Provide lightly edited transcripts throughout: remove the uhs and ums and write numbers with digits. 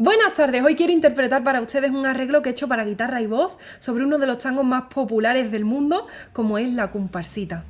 Buenas tardes, hoy quiero interpretar para ustedes un arreglo que he hecho para guitarra y voz sobre uno de los tangos más populares del mundo, como es la comparsita.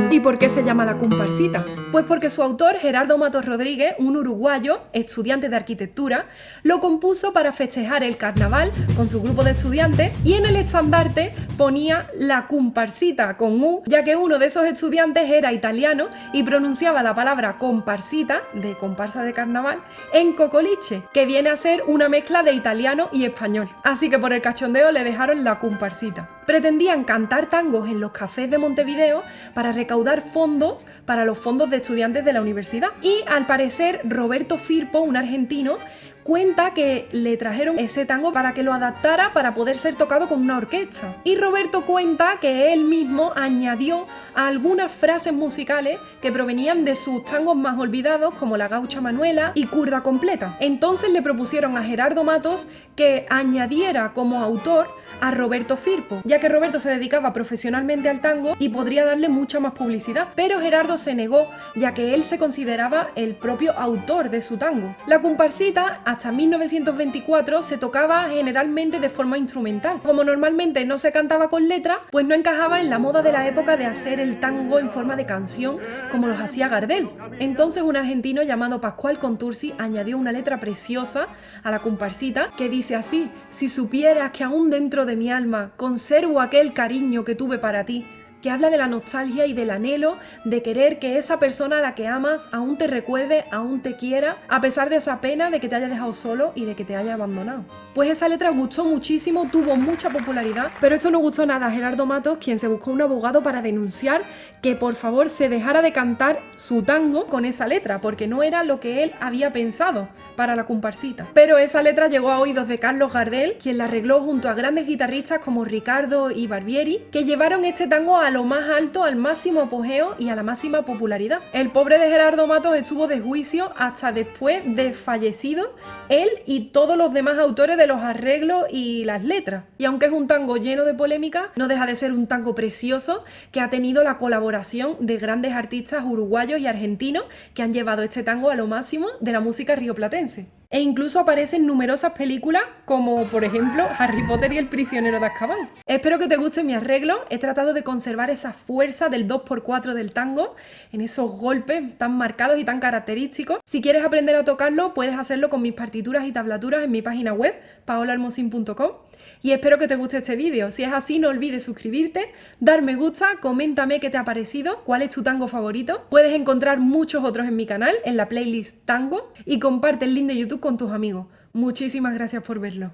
¿Y por qué se llama la comparsita? Pues porque su autor, Gerardo Matos Rodríguez, un uruguayo, estudiante de arquitectura, lo compuso para festejar el carnaval con su grupo de estudiantes y en el estandarte ponía la comparsita con U, ya que uno de esos estudiantes era italiano y pronunciaba la palabra comparsita, de comparsa de carnaval, en cocoliche, que viene a ser una mezcla de italiano y español. Así que por el cachondeo le dejaron la comparsita. Pretendían cantar tangos en los cafés de Montevideo para recaudar fondos para los fondos de estudiantes de la universidad. Y al parecer Roberto Firpo, un argentino, cuenta que le trajeron ese tango para que lo adaptara para poder ser tocado con una orquesta. Y Roberto cuenta que él mismo añadió algunas frases musicales que provenían de sus tangos más olvidados, como La Gaucha Manuela y Curda Completa. Entonces le propusieron a Gerardo Matos que añadiera como autor a Roberto Firpo, ya que Roberto se dedicaba profesionalmente al tango y podría darle mucha más publicidad, pero Gerardo se negó, ya que él se consideraba el propio autor de su tango. La comparsita hasta 1924 se tocaba generalmente de forma instrumental. Como normalmente no se cantaba con letra, pues no encajaba en la moda de la época de hacer el tango en forma de canción como los hacía Gardel. Entonces un argentino llamado Pascual Contursi añadió una letra preciosa a la comparsita que dice así: si supieras que aún dentro de mi alma conservo aquel cariño que tuve para ti, que habla de la nostalgia y del anhelo de querer que esa persona a la que amas aún te recuerde, aún te quiera, a pesar de esa pena de que te haya dejado solo y de que te haya abandonado. Pues esa letra gustó muchísimo, tuvo mucha popularidad, pero esto no gustó nada a Gerardo Matos, quien se buscó un abogado para denunciar que por favor se dejara de cantar su tango con esa letra, porque no era lo que él había pensado para la comparsita. Pero esa letra llegó a oídos de Carlos Gardel, quien la arregló junto a grandes guitarristas como Ricardo y Barbieri, que llevaron este tango a lo más alto, al máximo apogeo y a la máxima popularidad. El pobre de Gerardo Matos estuvo de juicio hasta después de fallecido él y todos los demás autores de los arreglos y las letras. Y aunque es un tango lleno de polémica, no deja de ser un tango precioso que ha tenido la colaboración de grandes artistas uruguayos y argentinos que han llevado este tango a lo máximo de la música rioplatense. E incluso aparece en numerosas películas como por ejemplo Harry Potter y el prisionero de Azkaban. Espero que te guste mi arreglo, he tratado de conservar esa fuerza del 2x4 del tango en esos golpes tan marcados y tan característicos. Si quieres aprender a tocarlo puedes hacerlo con mis partituras y tablaturas en mi página web paolahermosin.com y espero que te guste este vídeo. Si es así no olvides suscribirte, dar me gusta, coméntame qué te ha parecido, cuál es tu tango favorito. Puedes encontrar muchos otros en mi canal, en la playlist Tango, y comparte el link de YouTube con tus amigos. Muchísimas gracias por verlo.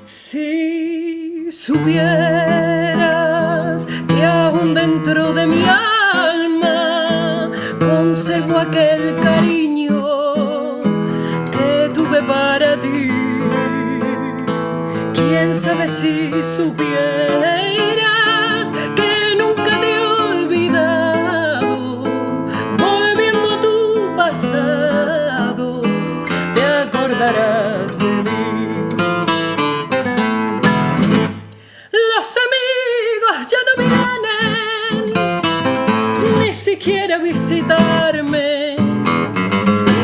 Si supieras que aún dentro de mi alma conservo aquel cariño que tuve para ti, quién sabe si supieras que nunca te he olvidado, volviendo a tu pasado te acordarás de mí. Los amigos ya no vienen ni siquiera a visitarme,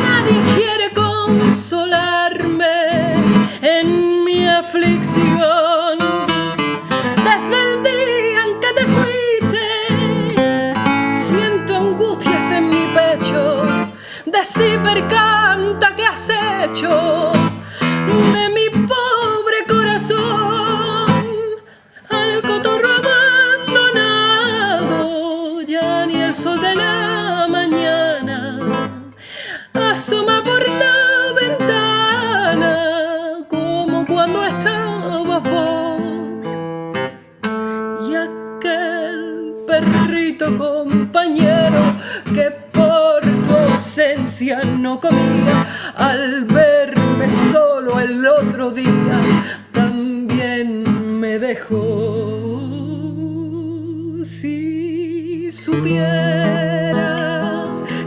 nadie quiere consolarme en mi aflicción. Desde el día en que te fuiste siento angustias en mi pecho, decí percanta que has hecho de mi pobre corazón. El sol de la mañana asoma por la ventana como cuando estabas vos y aquel perrito compañero que por tu ausencia no comía, al verme solo el otro día también me dejó. Si supieras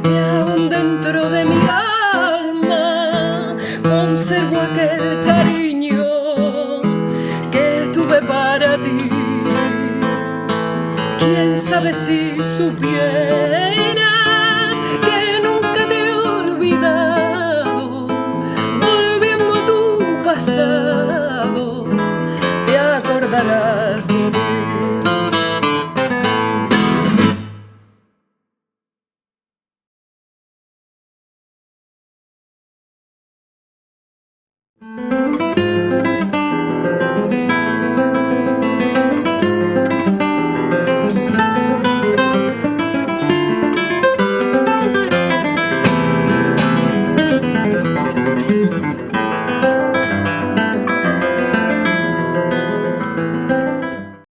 que aún dentro de mi alma conservo aquel cariño que tuve para ti, quién sabe si supieras que nunca te he olvidado, volviendo a tu pasado